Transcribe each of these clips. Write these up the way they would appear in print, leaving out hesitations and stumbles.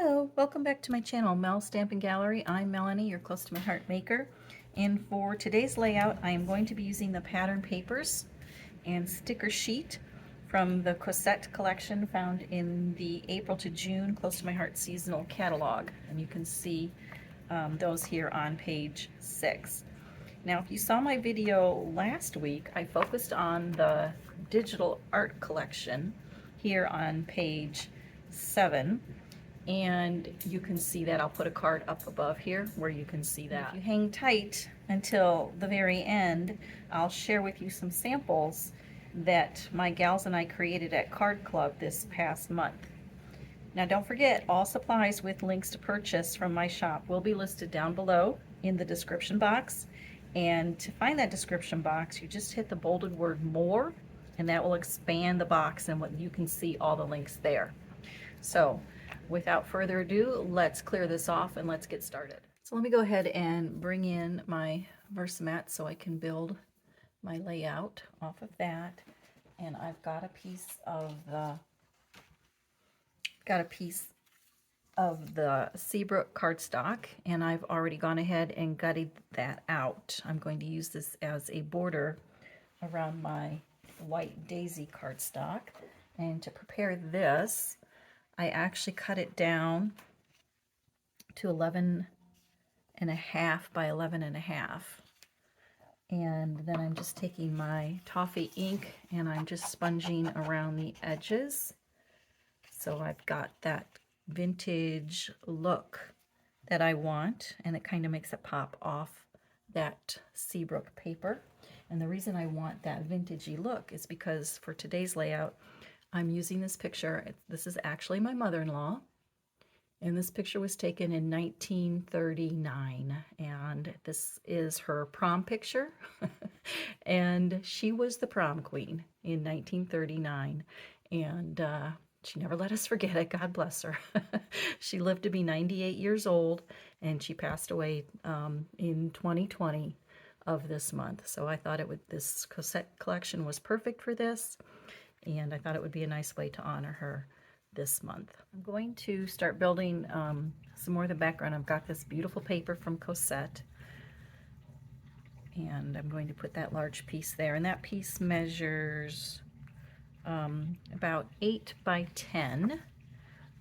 Hello, welcome back to my channel, Mel Stampin' Gallery. I'm Melanie, your close to my heart maker. And for today's layout, I am going to be using the pattern papers and sticker sheet from the Cosette collection found in the April to June Close to My Heart seasonal catalog. And you can see those here on page 6. Now, if you saw my video last week, I focused on the digital art collection here on page 7. And you can see that. I'll put a card up above here where you can see that. If you hang tight until the very end, I'll share with you some samples that my gals and I created at Card Club this past month. Now don't forget, all supplies with links to purchase from my shop will be listed down below in the description box. And to find that description box, you just hit the bolded word more, and that will expand the box and what you can see all the links there. So without further ado, let's clear this off and let's get started. So let me go ahead and bring in my Versamat so I can build my layout off of that. And I've got a piece of the Seabrook cardstock, and I've already gone ahead and gutted that out. I'm going to use this as a border around my white daisy cardstock. And to prepare this, I actually cut it down to 11.5 by 11.5. And then I'm just taking my toffee ink and I'm just sponging around the edges. So I've got that vintage look that I want, and it kind of makes it pop off that Seabrook paper. And the reason I want that vintagey look is because for today's layout, I'm using this picture. This is actually my mother-in-law, and this picture was taken in 1939, and this is her prom picture. And she was the prom queen in 1939, and she never let us forget it. God bless her. She lived to be 98 years old, and she passed away in 2020 of this month. So I thought this Cosette collection was perfect for this. And I thought it would be a nice way to honor her this month. I'm going to start building some more of the background. I've got this beautiful paper from Cosette, and I'm going to put that large piece there. And that piece measures about 8 by 10.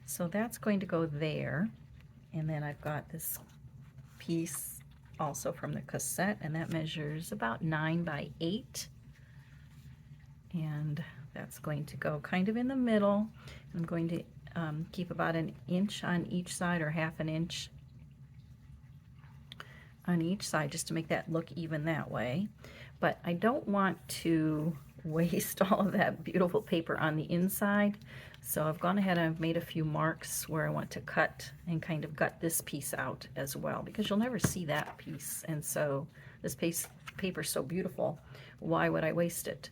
So that's going to go there. And then I've got this piece also from the Cosette, and that measures about 9 by 8. And that's going to go kind of in the middle. I'm going to keep about an inch on each side, or half an inch on each side, just to make that look even that way. But I don't want to waste all of that beautiful paper on the inside. So I've gone ahead and I've made a few marks where I want to cut and kind of gut this piece out as well, because you'll never see that piece. And so this paper is so beautiful, why would I waste it?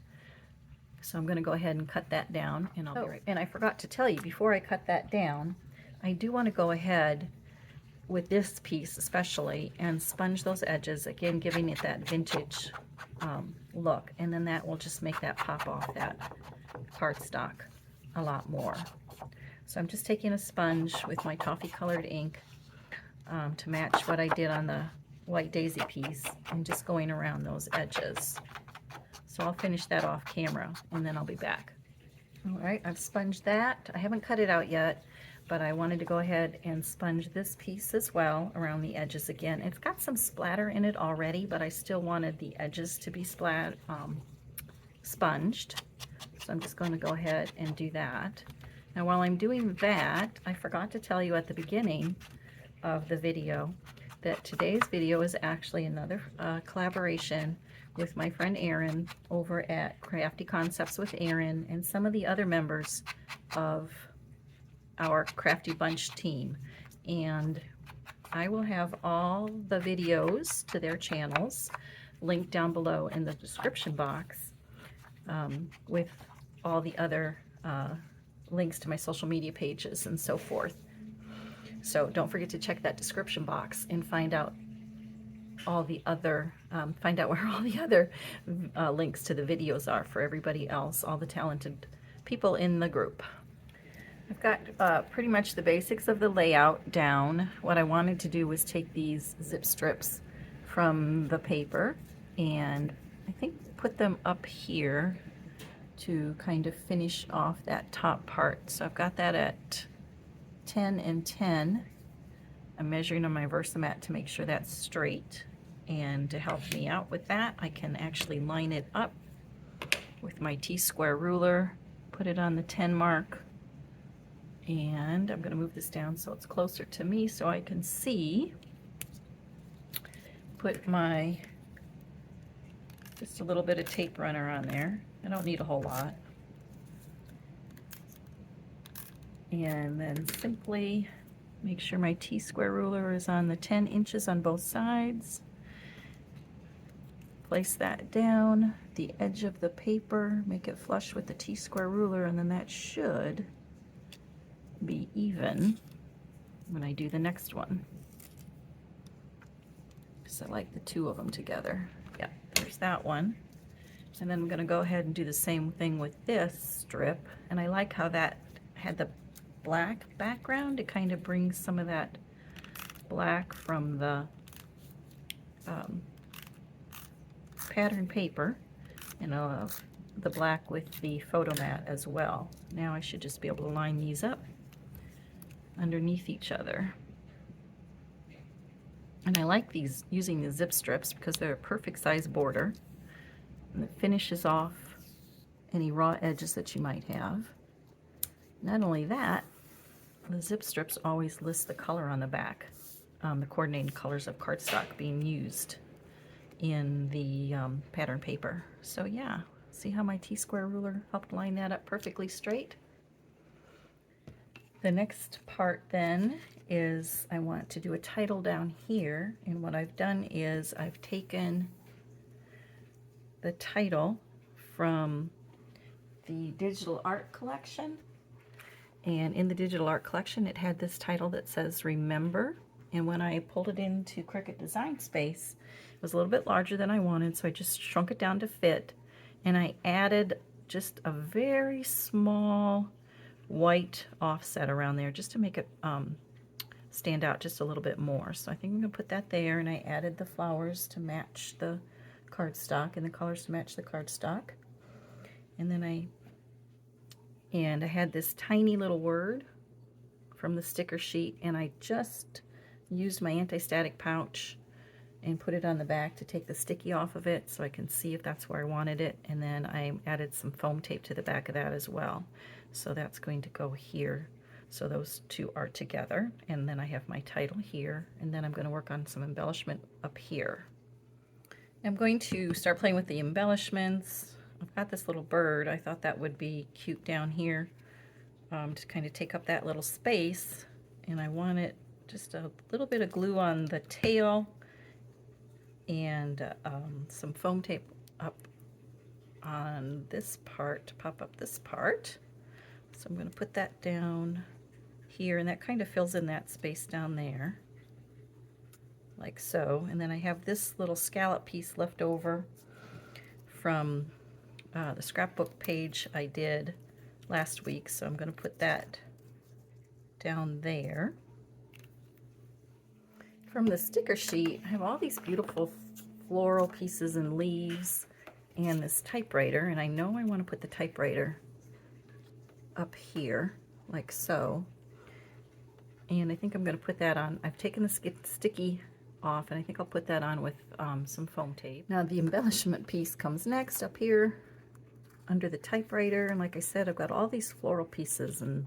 So I'm going to go ahead and cut that down, and I'll be right back. And I forgot to tell you, before I cut that down, I do want to go ahead with this piece especially and sponge those edges, again giving it that vintage look, and then that will just make that pop off that cardstock a lot more. So I'm just taking a sponge with my toffee colored ink to match what I did on the white daisy piece, and just going around those edges. So I'll finish that off camera, and then I'll be back. All right, I've sponged that. I haven't cut it out yet, but I wanted to go ahead and sponge this piece as well around the edges again. It's got some splatter in it already, but I still wanted the edges to be sponged. So I'm just going to go ahead and do that. Now while I'm doing that, I forgot to tell you at the beginning of the video that today's video is actually another collaboration with my friend Erin over at Crafty Concepts with Erin and some of the other members of our Crafty Bunch team. And I will have all the videos to their channels linked down below in the description box, with all the other links to my social media pages and so forth. So don't forget to check that description box and find out all the other, find out where all the other links to the videos are for everybody else, all the talented people in the group. I've got pretty much the basics of the layout down. What I wanted to do was take these zip strips from the paper and I think put them up here to kind of finish off that top part. So I've got that at 10 and 10. I'm measuring on my Versamat to make sure that's straight. And to help me out with that, I can actually line it up with my T-square ruler, put it on the 10 mark, and I'm going to move this down so it's closer to me so I can see. Put my, just a little bit of tape runner on there. I don't need a whole lot. And then simply make sure my T-square ruler is on the 10 inches on both sides. Place that down, the edge of the paper, make it flush with the T-square ruler, and then that should be even when I do the next one. Because I like the two of them together. Yeah, there's that one. And then I'm going to go ahead and do the same thing with this strip. And I like how that had the black background. It kind of brings some of that black from the pattern paper and the black with the photo mat as well. Now I should just be able to line these up underneath each other. And I like these, using the zip strips, because they're a perfect size border and it finishes off any raw edges that you might have. Not only that, the zip strips always list the color on the back, the coordinating colors of cardstock being used in the pattern paper. So yeah, see how my T-square ruler helped line that up perfectly straight? The next part then is I want to do a title down here, and what I've done is I've taken the title from the digital art collection, and in the digital art collection it had this title that says Remember, and when I pulled it into Cricut Design Space it was a little bit larger than I wanted, so I just shrunk it down to fit, and I added just a very small white offset around there just to make it stand out just a little bit more. So I think I'm going to put that there, and I added the flowers to match the cardstock and the colors to match the cardstock. And then I had this tiny little word from the sticker sheet, and I just used my anti-static pouch and put it on the back to take the sticky off of it so I can see if that's where I wanted it. And then I added some foam tape to the back of that as well. So that's going to go here. So those two are together. And then I have my title here, and then I'm going to work on some embellishment up here. I'm going to start playing with the embellishments. I've got this little bird. I thought that would be cute down here to kind of take up that little space. And I wanted just a little bit of glue on the tail and some foam tape up on this part to pop up this part. So I'm going to put that down here, and that kind of fills in that space down there, like so. And then I have this little scallop piece left over from the scrapbook page I did last week, so I'm going to put that down there. From the sticker sheet, I have all these beautiful floral pieces and leaves and this typewriter, and I know I want to put the typewriter up here like so, and I think I'm going to put that on. I've taken the sticky off, and I think I'll put that on with some foam tape. Now the embellishment piece comes next up here under the typewriter, and like I said, I've got all these floral pieces, and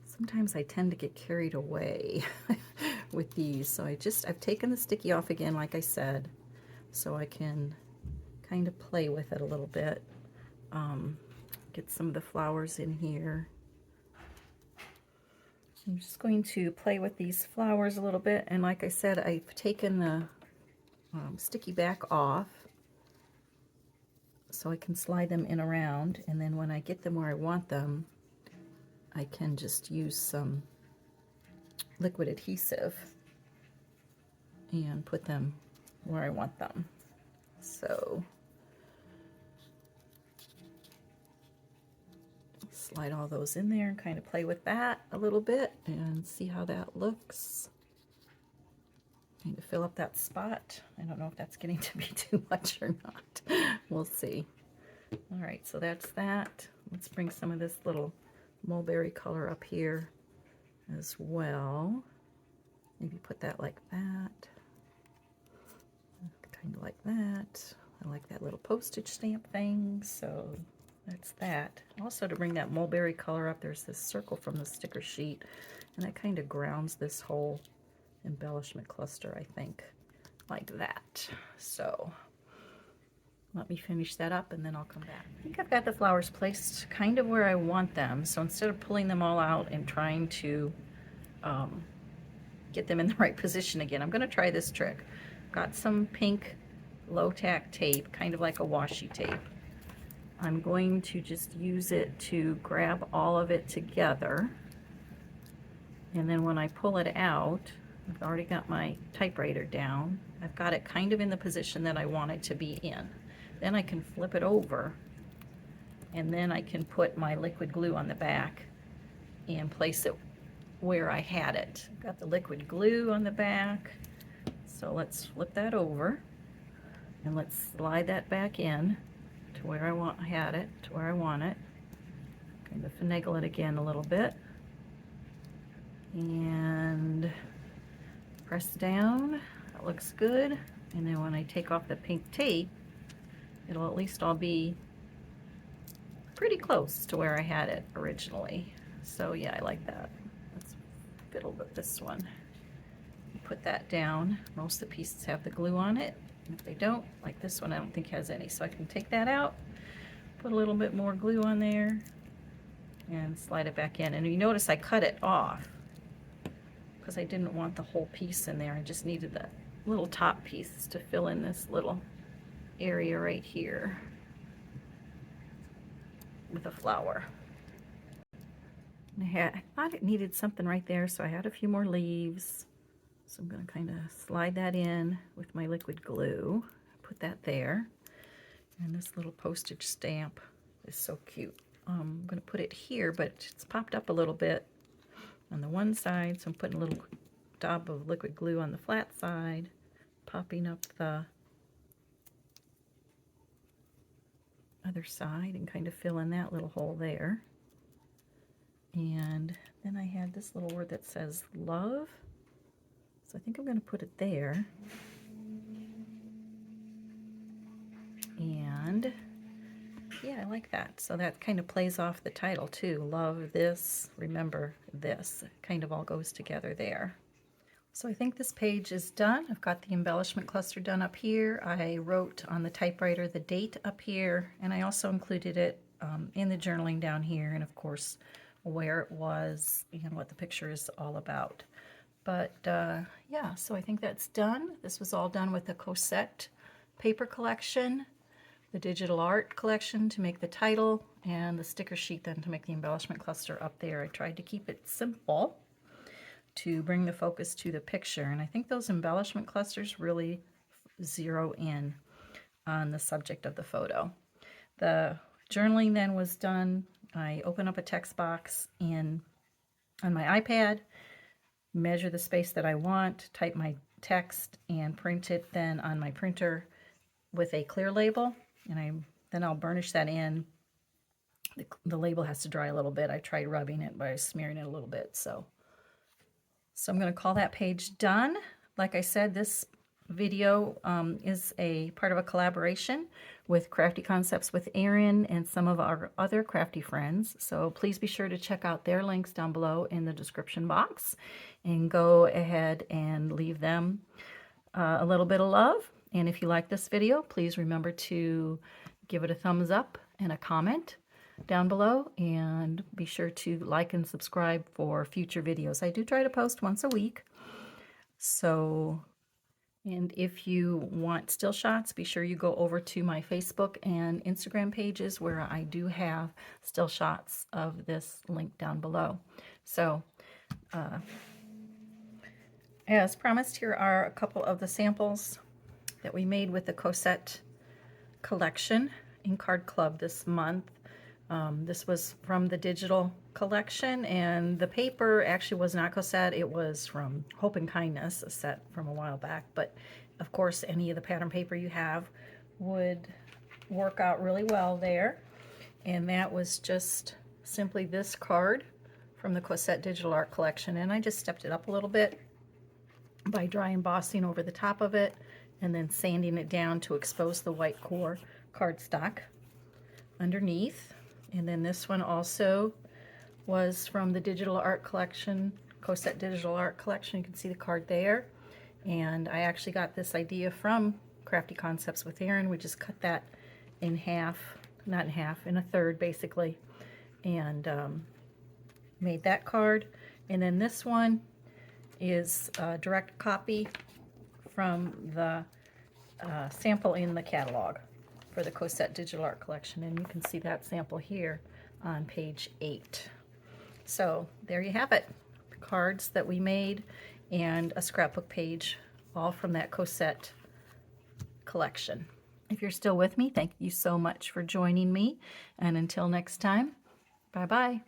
sometimes I tend to get carried away with these, so I've taken the sticky off again, like I said, so I can kind of play with it a little bit. Get some of the flowers in here. I'm just going to play with these flowers a little bit, and like I said, I've taken the sticky back off so I can slide them in around, and then when I get them where I want them, I can just use some liquid adhesive and put them where I want them. So slide all those in there and kind of play with that a little bit and see how that looks. Kind of fill up that spot. I don't know if that's getting to be too much or not. We'll see. All right, so that's that. Let's bring some of this little mulberry color up here as well. Maybe put that like that. Kind of like that. I like that little postage stamp thing, so that's that. Also, to bring that mulberry color up, there's this circle from the sticker sheet, and that kind of grounds this whole embellishment cluster, I think, like that. So let me finish that up and then I'll come back. I think I've got the flowers placed kind of where I want them, so instead of pulling them all out and trying to get them in the right position again, I'm going to try this trick. Got some pink low tack tape, kind of like a washi tape. I'm going to just use it to grab all of it together, and then when I pull it out, I've already got my typewriter down. I've got it kind of in the position that I want it to be in. Then I can flip it over, and then I can put my liquid glue on the back and place it where I had it. I've got the liquid glue on the back, so let's flip that over and let's slide that back in to where I had it, to where I want it. Kind of finagle it again a little bit and press down. That looks good. And then when I take off the pink tape, it'll at least all be pretty close to where I had it originally. So yeah, I like that. Let's fiddle with this one. Put that down. Most of the pieces have the glue on it. And if they don't, like this one, I don't think has any. So I can take that out, put a little bit more glue on there, and slide it back in. And you notice I cut it off because I didn't want the whole piece in there. I just needed that little top piece to fill in this little area right here with a flower. And I thought it needed something right there, so I had a few more leaves. So I'm going to kind of slide that in with my liquid glue. Put that there. And this little postage stamp is so cute. I'm going to put it here, but it's popped up a little bit on the one side, so I'm putting a little dab of liquid glue on the flat side, popping up the other side and kind of filling that little hole there. And then I had this little word that says love, so I think I'm going to put it there. And yeah, I like that. So that kind of plays off the title too. Love this, remember this. It kind of all goes together there. So I think this page is done. I've got the embellishment cluster done up here. I wrote on the typewriter the date up here, and I also included it in the journaling down here, and of course where it was and what the picture is all about. But yeah, so I think that's done. This was all done with the Cosette paper collection, the digital art collection to make the title, and the sticker sheet then to make the embellishment cluster up there. I tried to keep it simple to bring the focus to the picture, and I think those embellishment clusters really zero in on the subject of the photo. The journaling then was done. I open up a text box on my iPad, measure the space that I want, type my text, and print it then on my printer with a clear label, and then I'll burnish that in. The label has to dry a little bit. I tried rubbing it by smearing it a little bit, so I'm going to call that page done. Like I said, this video is a part of a collaboration with Crafty Concepts with Erin and some of our other crafty friends. So please be sure to check out their links down below in the description box and go ahead and leave them a little bit of love. And if you like this video, please remember to give it a thumbs up and a comment down below, and be sure to like and subscribe for future videos. I do try to post once a week. So, and if you want still shots, be sure you go over to my Facebook and Instagram pages where I do have still shots of this link down below. So, as promised, here are a couple of the samples that we made with the Cosette collection in Card Club this month. This was from the digital collection, and the paper actually was not Cosette. It was from Hope and Kindness, a set from a while back. But of course, any of the pattern paper you have would work out really well there. And that was just simply this card from the Cosette Digital Art Collection. And I just stepped it up a little bit by dry embossing over the top of it and then sanding it down to expose the white core cardstock underneath. And then this one also was from the Digital Art Collection, Cosette Digital Art Collection. You can see the card there. And I actually got this idea from Crafty Concepts with Erin. We just cut that in half, not in half, in a third basically, and made that card. And then this one is a direct copy from the sample in the catalog for the Cosette Digital Art Collection, and you can see that sample here on page 8. So there you have it, the cards that we made and a scrapbook page, all from that Cosette collection. If you're still with me, thank you so much for joining me, and until next time, bye-bye.